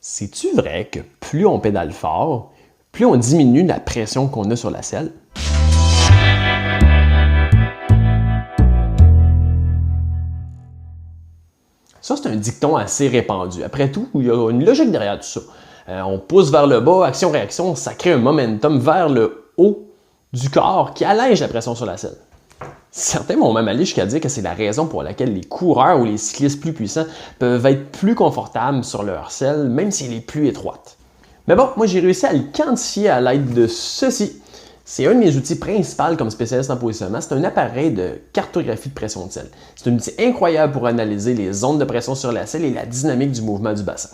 C'est-tu vrai que plus on pédale fort, plus on diminue la pression qu'on a sur la selle? Ça, c'est un dicton assez répandu. Après tout, il y a une logique derrière tout ça. On pousse vers le bas, action-réaction, ça crée un momentum vers le haut du corps qui allège la pression sur la selle. Certains vont même aller jusqu'à dire que c'est la raison pour laquelle les coureurs ou les cyclistes plus puissants peuvent être plus confortables sur leur selle, même si elle est plus étroite. Mais bon, moi j'ai réussi à le quantifier à l'aide de ceci. C'est un de mes outils principaux comme spécialiste en positionnement. C'est un appareil de cartographie de pression de selle. C'est un outil incroyable pour analyser les zones de pression sur la selle et la dynamique du mouvement du bassin.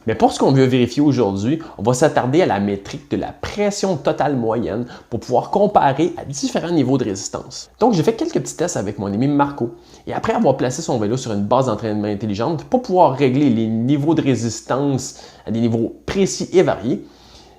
Mais pour ce qu'on veut vérifier aujourd'hui, on va s'attarder à la métrique de la pression totale moyenne pour pouvoir comparer à différents niveaux de résistance. Donc j'ai fait quelques petits tests avec mon ami Marco et après avoir placé son vélo sur une base d'entraînement intelligente pour pouvoir régler les niveaux de résistance à des niveaux précis et variés,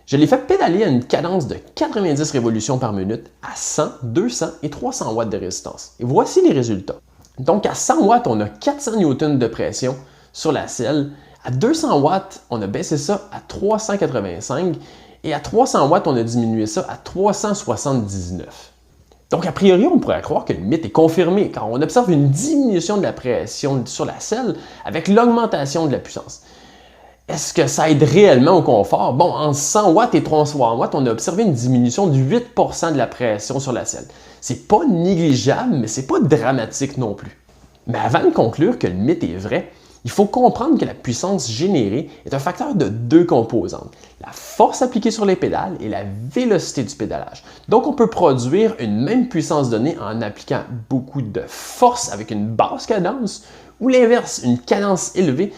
je l'ai fait pédaler à une cadence de 90 révolutions par minute à 100, 200 et 300 watts de résistance. Et voici les résultats. Donc à 100 watts, on a 400 newtons de pression sur la selle. À 200 watts, on a baissé ça à 385 et à 300 watts, on a diminué ça à 379. Donc, a priori, on pourrait croire que le mythe est confirmé car on observe une diminution de la pression sur la selle avec l'augmentation de la puissance. Est-ce que ça aide réellement au confort? Bon, en 100 watts et 300 watts, on a observé une diminution de 8% de la pression sur la selle. C'est pas négligeable, mais c'est pas dramatique non plus. Mais avant de conclure que le mythe est vrai, il faut comprendre que la puissance générée est un facteur de deux composantes, la force appliquée sur les pédales et la vélocité du pédalage. Donc on peut produire une même puissance donnée en appliquant beaucoup de force avec une basse cadence ou l'inverse, une cadence élevée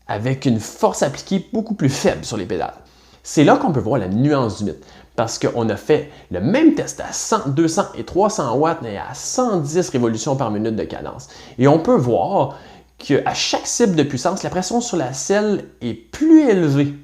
avec une force appliquée beaucoup plus faible sur les pédales. C'est là qu'on peut voir la nuance du mythe, parce qu'on a fait le même test à 100, 200 et 300 watts et à 110 révolutions par minute de cadence. Et on peut voir qu'à chaque cible de puissance, la pression sur la selle est plus élevée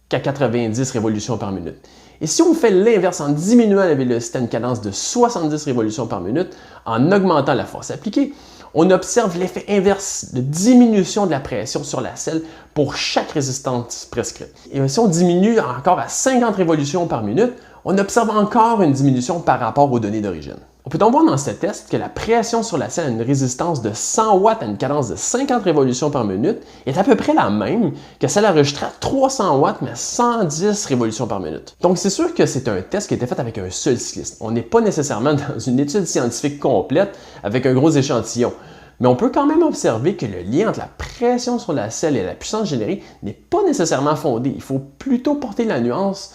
qu'à 90 révolutions par minute. Et si on fait l'inverse en diminuant la vélocité à une cadence de 70 révolutions par minute, en augmentant la force appliquée, on observe l'effet inverse de diminution de la pression sur la selle pour chaque résistance prescrite. Et si on diminue encore à 50 révolutions par minute, on observe encore une diminution par rapport aux données d'origine. On peut donc voir dans ce test que la pression sur la selle à une résistance de 100 watts à une cadence de 50 révolutions par minute est à peu près la même que celle enregistrée à 300 watts mais 110 révolutions par minute. Donc c'est sûr que c'est un test qui a été fait avec un seul cycliste. On n'est pas nécessairement dans une étude scientifique complète avec un gros échantillon. Mais on peut quand même observer que le lien entre la pression sur la selle et la puissance générée n'est pas nécessairement fondé. Il faut plutôt porter la nuance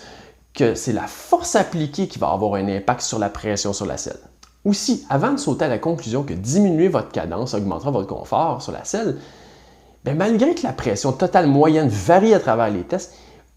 que c'est la force appliquée qui va avoir un impact sur la pression sur la selle. Aussi, avant de sauter à la conclusion que diminuer votre cadence augmentera votre confort sur la selle, malgré que la pression totale moyenne varie à travers les tests,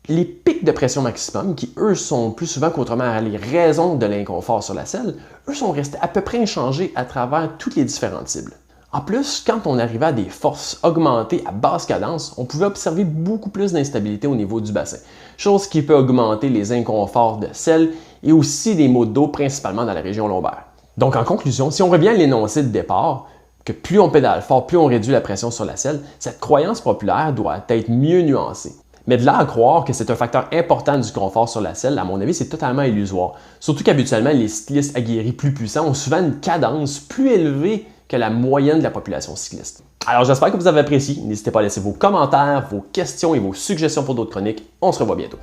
les pics de pression maximum, qui eux sont plus souvent qu'autrement les raisons de l'inconfort sur la selle, eux sont restés à peu près inchangés à travers toutes les différentes cibles. En plus, quand on arrivait à des forces augmentées à basse cadence, on pouvait observer beaucoup plus d'instabilité au niveau du bassin, chose qui peut augmenter les inconforts de selle et aussi des maux de dos, principalement dans la région lombaire. Donc en conclusion, si on revient à l'énoncé de départ, que plus on pédale fort, plus on réduit la pression sur la selle, cette croyance populaire doit être mieux nuancée. Mais de là à croire que c'est un facteur important du confort sur la selle, à mon avis, c'est totalement illusoire. Surtout qu'habituellement, les cyclistes aguerris plus puissants ont souvent une cadence plus élevée que la moyenne de la population cycliste. Alors j'espère que vous avez apprécié. N'hésitez pas à laisser vos commentaires, vos questions et vos suggestions pour d'autres chroniques. On se revoit bientôt.